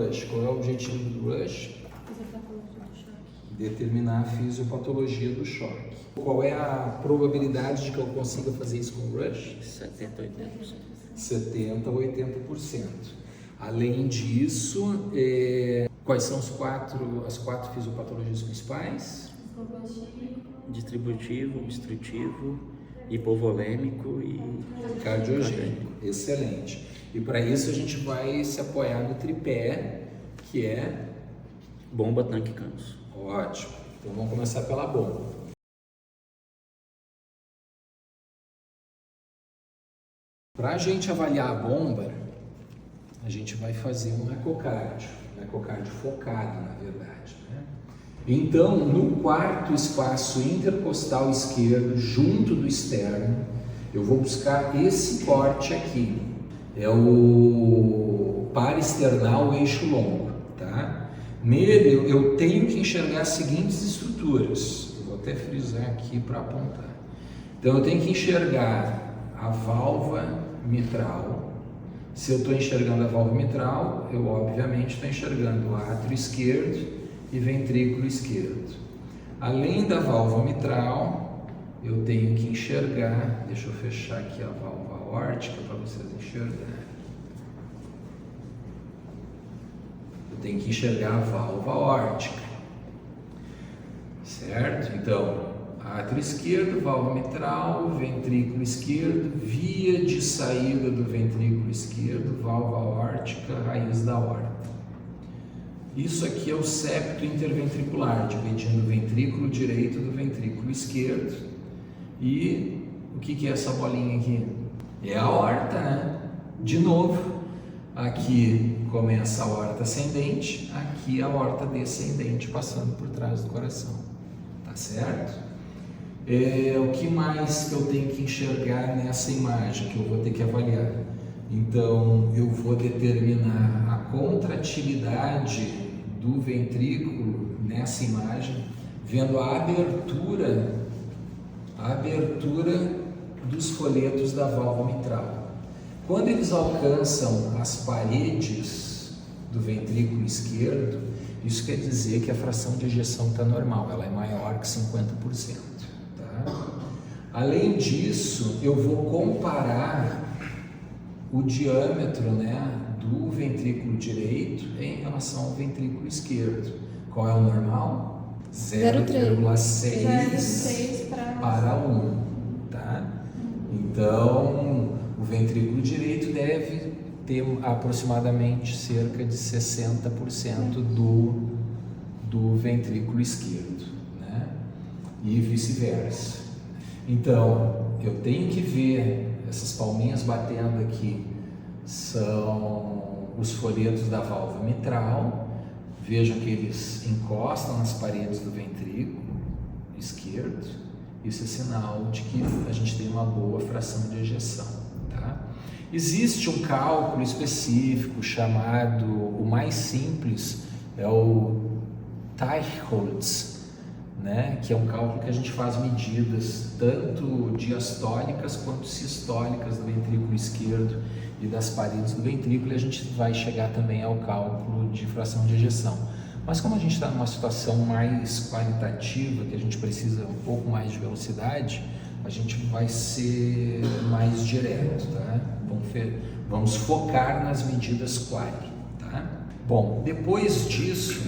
Rush. Qual é o objetivo do Rush? Determinar a fisiopatologia do choque. Qual é a probabilidade de que eu consiga fazer isso com o Rush? 70, 80%. 70 a 80%. Além disso, quais são as quatro fisiopatologias principais? Distributivo, obstrutivo, hipovolêmico e Cardiogênico. Excelente. E para isso a gente vai se apoiar no tripé, que é... bomba, tanque, canos. Ótimo. Então vamos começar pela bomba. Para a gente avaliar a bomba, a gente vai fazer um ecocárdio focado, na verdade, né? Então, no quarto espaço intercostal esquerdo, junto do externo, eu vou buscar esse corte aqui. É o parasternal eixo longo, tá? Nele eu tenho que enxergar as seguintes estruturas. Eu vou até frisar aqui para apontar. Então eu tenho que enxergar a válvula mitral. Se eu estou enxergando a válvula mitral, eu obviamente estou enxergando o átrio esquerdo e ventrículo esquerdo. Além da válvula mitral, eu tenho que enxergar, deixa eu fechar aqui a válvula aórtica para vocês enxergarem. Eu tenho que enxergar a válvula aórtica, certo? Então, átrio esquerdo, válvula mitral, ventrículo esquerdo, via de saída do ventrículo esquerdo, válvula aórtica, raiz da aorta. Isso aqui é o septo interventricular, dividindo o ventrículo direito do ventrículo esquerdo. E o que é essa bolinha aqui? É a aorta, né? De novo, aqui começa a aorta ascendente, aqui a aorta descendente, passando por trás do coração. Tá certo? O que mais que eu tenho que enxergar nessa imagem que eu vou ter que avaliar? Então, eu vou determinar a contratilidade do ventrículo nessa imagem, vendo a abertura dos folhetos da válvula mitral. Quando eles alcançam as paredes do ventrículo esquerdo, isso quer dizer que a fração de ejeção está normal, ela é maior que 50%. Tá? Além disso, eu vou comparar o diâmetro, né, do ventrículo direito em relação ao ventrículo esquerdo. Qual é o normal? 0,6 para 1. Tá? Então, o ventrículo direito deve ter aproximadamente cerca de 60% do ventrículo esquerdo, né? E vice-versa. Então, eu tenho que ver essas palminhas batendo aqui, são os folhetos da válvula mitral. Vejam que eles encostam nas paredes do ventrículo esquerdo. Isso é sinal de que a gente tem uma boa fração de ejeção. Tá? Existe um cálculo específico chamado, o mais simples, é o Teichholz, né? Que é um cálculo que a gente faz medidas tanto diastólicas quanto sistólicas do ventrículo esquerdo e das paredes do ventrículo, e a gente vai chegar também ao cálculo de fração de ejeção. Mas como a gente está numa situação mais qualitativa, que a gente precisa um pouco mais de velocidade, a gente vai ser mais direto, tá? Vamos focar nas medidas quali, tá? Bom, depois disso,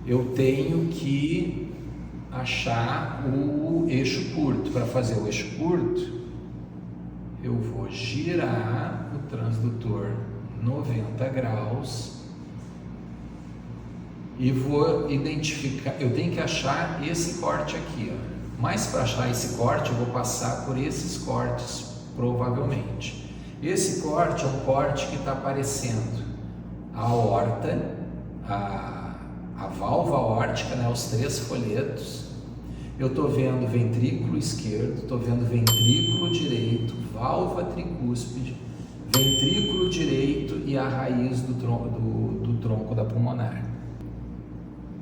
eu tenho que achar o eixo curto. Para fazer o eixo curto, eu vou girar o transdutor 90 graus e vou identificar, eu tenho que achar esse corte aqui, ó. Mas para achar esse corte, eu vou passar por esses cortes, provavelmente. Esse corte é um corte que está aparecendo a aorta, a válvula aórtica, né, os 3 folhetos. Eu estou vendo ventrículo esquerdo, estou vendo ventrículo direito, válvula tricúspide, ventrículo direito e a raiz do tronco da pulmonar.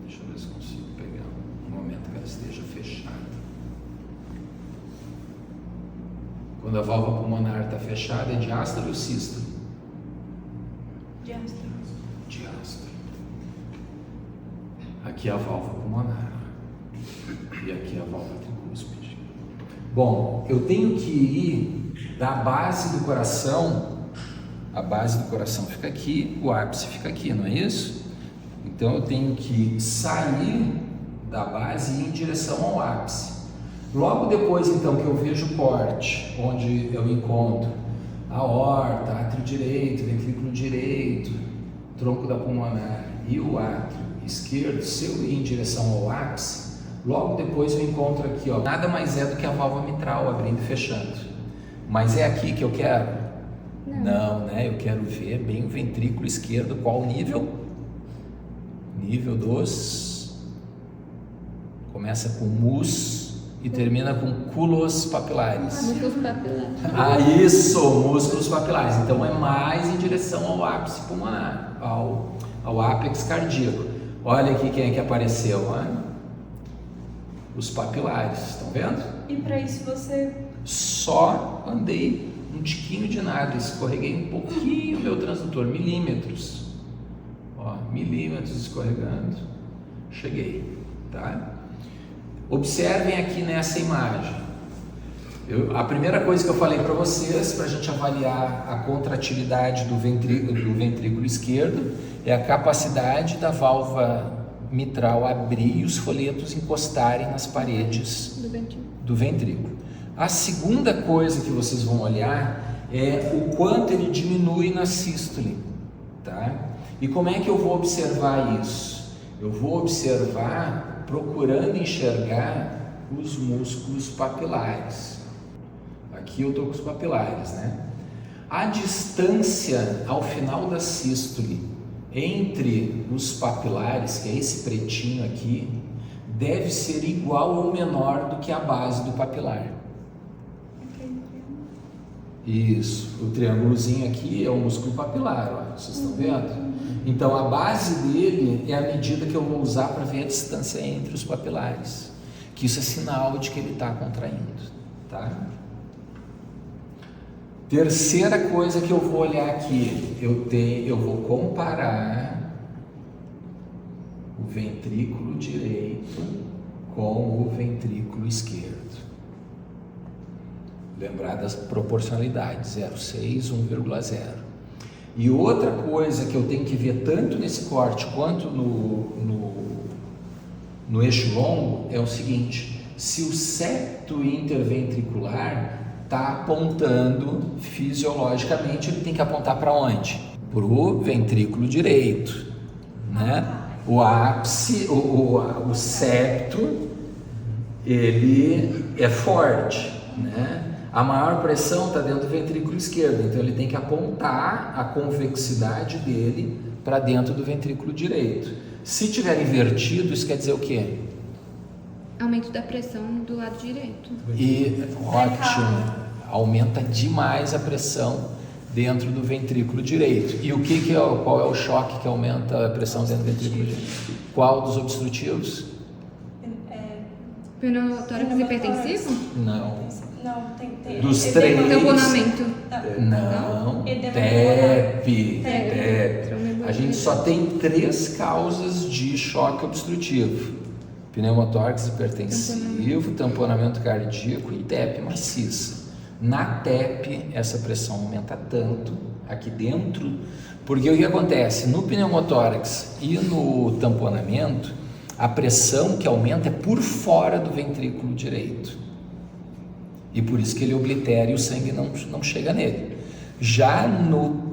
Deixa eu ver se consigo pegar um momento que ela esteja fechada. Quando a válvula pulmonar está fechada, é diástole ou sístole? Diástole. Diástole. Aqui é a válvula pulmonar. E aqui é a válvula tricúspide. Bom, eu tenho que ir da base do coração. A base do coração fica aqui, o ápice fica aqui, não é isso? Então eu tenho que sair da base e ir em direção ao ápice. Logo depois, então, que eu vejo o corte, onde eu encontro a aorta, átrio direito, ventrículo direito, tronco da pulmonar e o átrio esquerdo, se eu ir em direção ao ápice, logo depois eu encontro aqui, ó, nada mais é do que a válvula mitral abrindo e fechando. Mas é aqui que eu quero? Não, né? Eu quero ver bem o ventrículo esquerdo. Qual nível? Nível dos... Começa com mus e termina com culos papilares. Músculos papilares. Ah, isso, músculos papilares. Então é mais em direção ao ápice pulmonar, ao ápex cardíaco. Olha aqui quem é que apareceu, né? Os papilares, estão vendo? E para isso você... Só andei um tiquinho de nada, escorreguei um pouquinho o meu transdutor, milímetros. Ó, milímetros escorregando. Cheguei, tá? Observem aqui nessa imagem. A primeira coisa que eu falei para vocês, para a gente avaliar a contratilidade do ventrículo esquerdo, é a capacidade da válvula mitral abrir e os folhetos encostarem nas paredes do ventrículo. A segunda coisa que vocês vão olhar é o quanto ele diminui na sístole, tá? E como é que eu vou observar isso? Eu vou observar procurando enxergar os músculos papilares. Aqui eu estou com os papilares, né? A distância ao final da sístole entre os papilares, que é esse pretinho aqui, deve ser igual ou menor do que a base do papilar. Isso, o triângulozinho aqui é o músculo papilar, ó, vocês estão vendo? Então a base dele é a medida que eu vou usar para ver a distância entre os papilares, que isso é sinal de que ele está contraindo, tá? Terceira coisa que eu vou olhar aqui, eu vou comparar o ventrículo direito com o ventrículo esquerdo. Lembrar das proporcionalidades, 0,6, 1,0. E outra coisa que eu tenho que ver tanto nesse corte quanto no eixo longo é o seguinte: se o septo interventricular está apontando fisiologicamente, ele tem que apontar para onde? Para o ventrículo direito, né? O ápice, o septo, ele é forte, né? A maior pressão está dentro do ventrículo esquerdo, então ele tem que apontar a convexidade dele para dentro do ventrículo direito. Se tiver invertido, isso quer dizer o quê? Aumento da pressão do lado direito. E ótimo, aumenta demais a pressão dentro do ventrículo direito. E qual é o choque que aumenta a pressão dentro do ventrículo direito? Qual dos obstrutivos? Pneumotórax hipertensivo? Não. Não, tem Dos três. Tamponamento. Não. Edema TEP. TEP. A gente só tem 3 causas de choque obstrutivo: pneumotórax hipertensivo, tamponamento cardíaco e TEP maciça. Na TEP, essa pressão aumenta tanto aqui dentro, porque o que acontece? No pneumotórax e no tamponamento, a pressão que aumenta é por fora do ventrículo direito. E por isso que ele oblitere e o sangue não chega nele. Já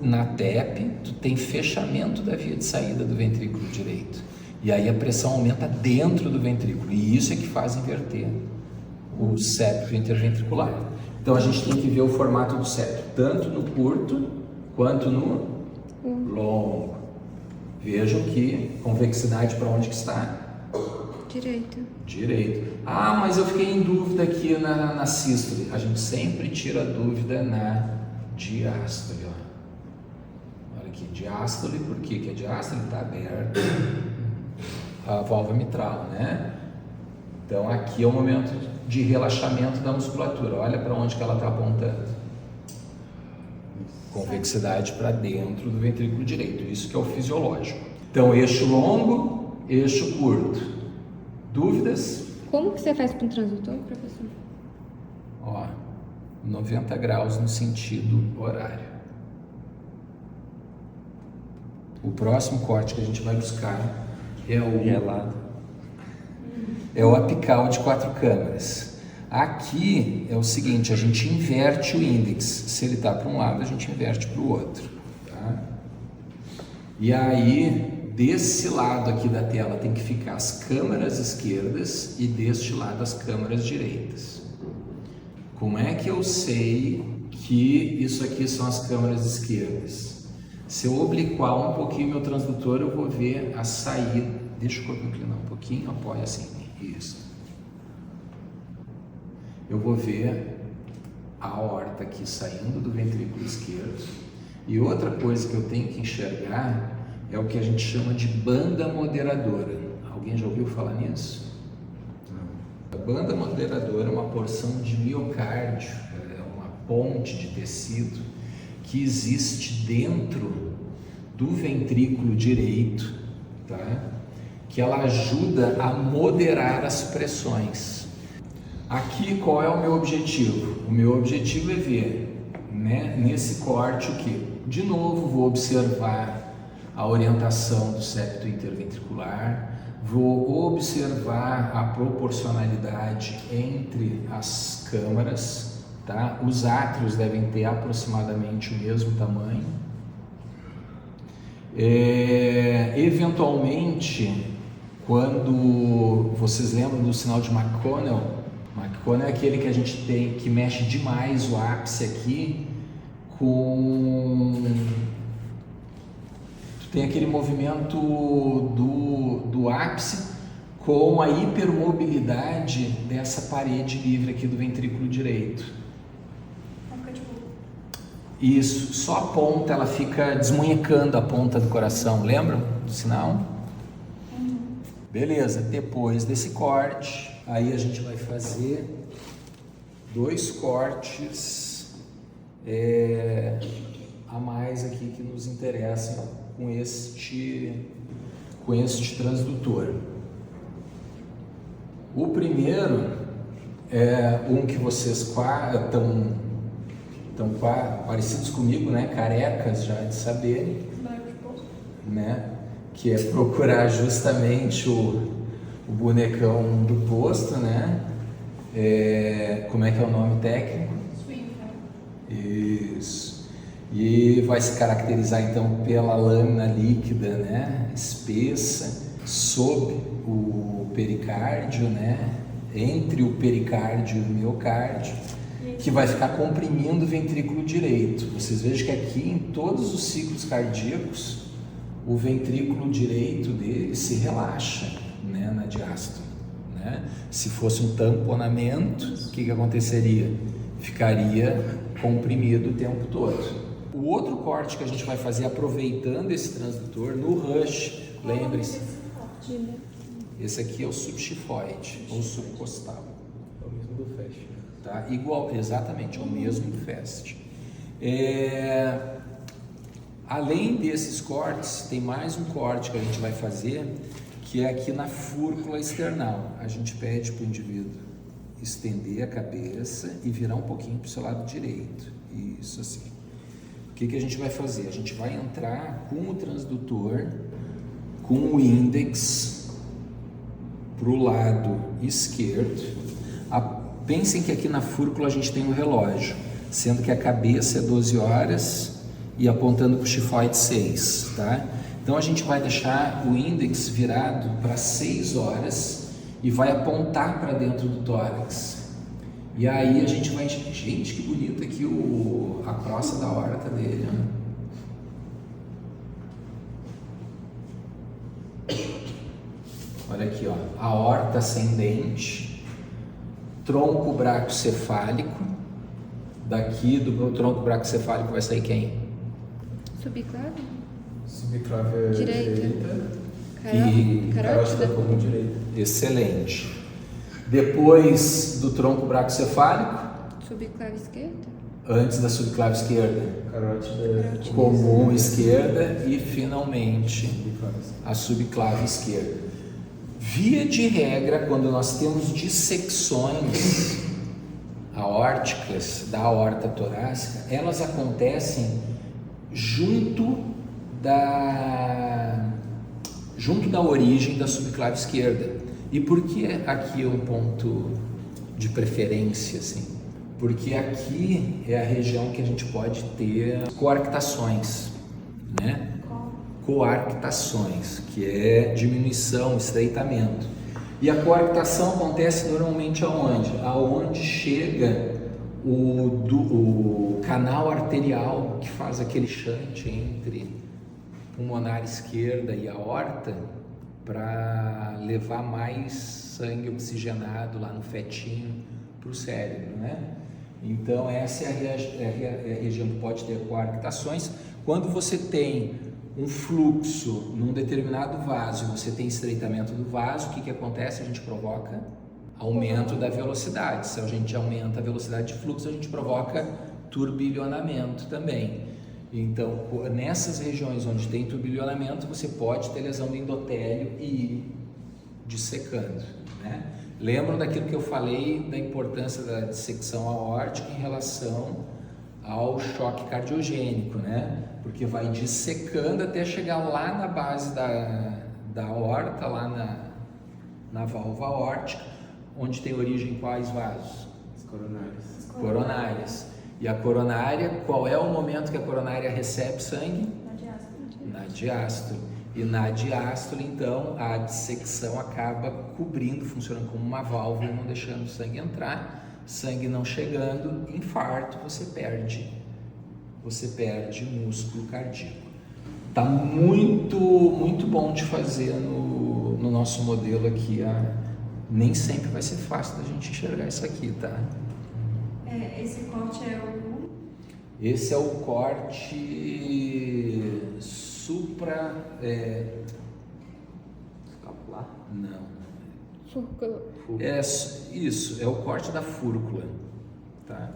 na TEP, tu tem fechamento da via de saída do ventrículo direito. E aí a pressão aumenta dentro do ventrículo. E isso é que faz inverter o septo interventricular. Então a gente tem que ver o formato do septo, tanto no curto quanto no longo. Vejam que convexidade para onde que está? Direito. Ah, mas eu fiquei em dúvida aqui na sístole. A gente sempre tira a dúvida na diástole. Ó. Olha aqui, diástole, por que é diástole? Está aberta a válvula mitral, né? Então aqui é o momento de relaxamento da musculatura. Olha para onde que ela está apontando. Convexidade para dentro do ventrículo direito. Isso que é o fisiológico. Então eixo longo, eixo curto. Dúvidas? Como que você faz com o transdutor, professor? Ó, 90 graus no sentido horário. O próximo corte que a gente vai buscar é o Gelado. é o apical de 4 câmeras. Aqui é o seguinte, a gente inverte o índice. Se ele está para um lado, a gente inverte para o outro. Tá? E aí, desse lado aqui da tela tem que ficar as câmeras esquerdas e deste lado as câmeras direitas. Como é que eu sei que isso aqui são as câmeras esquerdas? Se eu obliquar um pouquinho meu transdutor, eu vou ver a saída. Deixa o corpo inclinar um pouquinho, apoia assim. Isso. Eu vou ver a aorta aqui saindo do ventrículo esquerdo. E outra coisa que eu tenho que enxergar é o que a gente chama de banda moderadora. Alguém já ouviu falar nisso? A banda moderadora é uma porção de miocárdio, é uma ponte de tecido que existe dentro do ventrículo direito, tá? Que ela ajuda a moderar as pressões. Aqui, qual é o meu objetivo? O meu objetivo é ver, né, nesse corte o que? De novo, vou observar a orientação do septo interventricular, vou observar a proporcionalidade entre as câmaras, tá? Os átrios devem ter aproximadamente o mesmo tamanho. Eventualmente, quando vocês lembram do sinal de McConnell, McConnell é aquele que a gente tem que mexe demais o ápice aqui com... Tem aquele movimento do ápice com a hipermobilidade dessa parede livre aqui do ventrículo direito. Isso, só a ponta, ela fica desmunhecando a ponta do coração, lembram do sinal? Beleza, depois desse corte, aí a gente vai fazer 2 cortes a mais aqui que nos interessam com este transdutor. O primeiro é um que vocês estão parecidos comigo, né? Carecas já de saberem, né? Que é procurar justamente o bonecão do posto, né? Como é que é o nome técnico? Isso. E vai se caracterizar então pela lâmina líquida, né? Espessa, sob o pericárdio, né? Entre o pericárdio e o miocárdio, que vai ficar comprimindo o ventrículo direito. Vocês vejam que aqui em todos os ciclos cardíacos, o ventrículo direito dele se relaxa, né, na diástole, né? Se fosse um tamponamento, o que aconteceria? Ficaria comprimido o tempo todo. O outro corte que a gente vai fazer aproveitando esse transdutor no rush, lembre-se, esse aqui é o subxifoide ou subcostal. É o mesmo do FAST. Tá? Igual, exatamente, é o mesmo do FAST. Além desses cortes, tem mais um corte que a gente vai fazer, que é aqui na fúrcula external. A gente pede para o indivíduo estender a cabeça e virar um pouquinho para o seu lado direito. Isso assim. O que a gente vai fazer? A gente vai entrar com o transdutor, com o índex para o lado esquerdo. Pensem que aqui na fúrcula a gente tem um relógio, sendo que a cabeça é 12 horas e apontando para o xifoide 6, tá? Então a gente vai deixar o índex virado para 6 horas e vai apontar para dentro do tórax. E aí a gente vai... Gente, que bonito aqui a crosta da aorta dele, né? Olha aqui, ó, aorta ascendente, tronco bracocefálico. Daqui do tronco bracocefálico vai sair quem? Subclave? Subclave direita. E Carótida como direita. Excelente. Depois do tronco bracocefálico, Subclave esquerda? antes da subclave esquerda, Carótida comum esquerda e finalmente subclave. a subclave esquerda. Via de regra, quando nós temos dissecções aórticas da aorta torácica, elas acontecem junto da origem da subclave esquerda. E por que aqui é um ponto de preferência, assim? Porque aqui é a região que a gente pode ter coarctações, né? Coarctações, que é diminuição, estreitamento. E a coarctação acontece normalmente aonde? Aonde chega o canal arterial que faz aquele shunt entre pulmonar esquerda e aorta para levar mais sangue oxigenado lá no fetinho para o cérebro, né? Então essa é a região que pode ter coarctações. Quando você tem um fluxo num determinado vaso e você tem estreitamento do vaso, o que acontece? A gente provoca aumento da velocidade. Se a gente aumenta a velocidade de fluxo, a gente provoca turbilhonamento também. Então, nessas regiões onde tem turbilhonamento, você pode ter lesão do endotélio e ir dissecando, né? Lembram daquilo que eu falei da importância da dissecção aórtica em relação ao choque cardiogênico, né? Porque vai dissecando até chegar lá na base da aorta, lá na válvula aórtica, onde tem origem quais vasos? As coronárias. Coronárias. E a coronária, qual é o momento que a coronária recebe sangue? Na diástole. Na diástole. E na diástole, então, a dissecção acaba cobrindo, funcionando como uma válvula, não deixando o sangue entrar. Sangue não chegando, infarto, você perde músculo cardíaco. Tá muito bom de fazer no nosso modelo aqui. Nem sempre vai ser fácil da gente enxergar isso aqui, tá? Esse corte é o... Esse é o corte Escapular? Não. Fúrcula. Isso, é o corte da fúrcula, tá?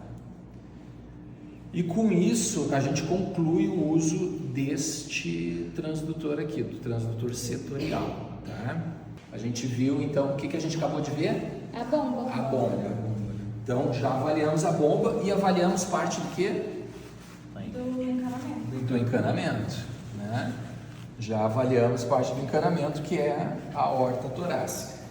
E com isso a gente conclui o uso deste transdutor aqui, do transdutor setorial, tá? A gente viu então, o que a gente acabou de ver? A bomba. A bomba. Então já avaliamos a bomba e avaliamos parte do quê? Do encanamento. Do encanamento, né? Já avaliamos parte do encanamento, que é a aorta torácica.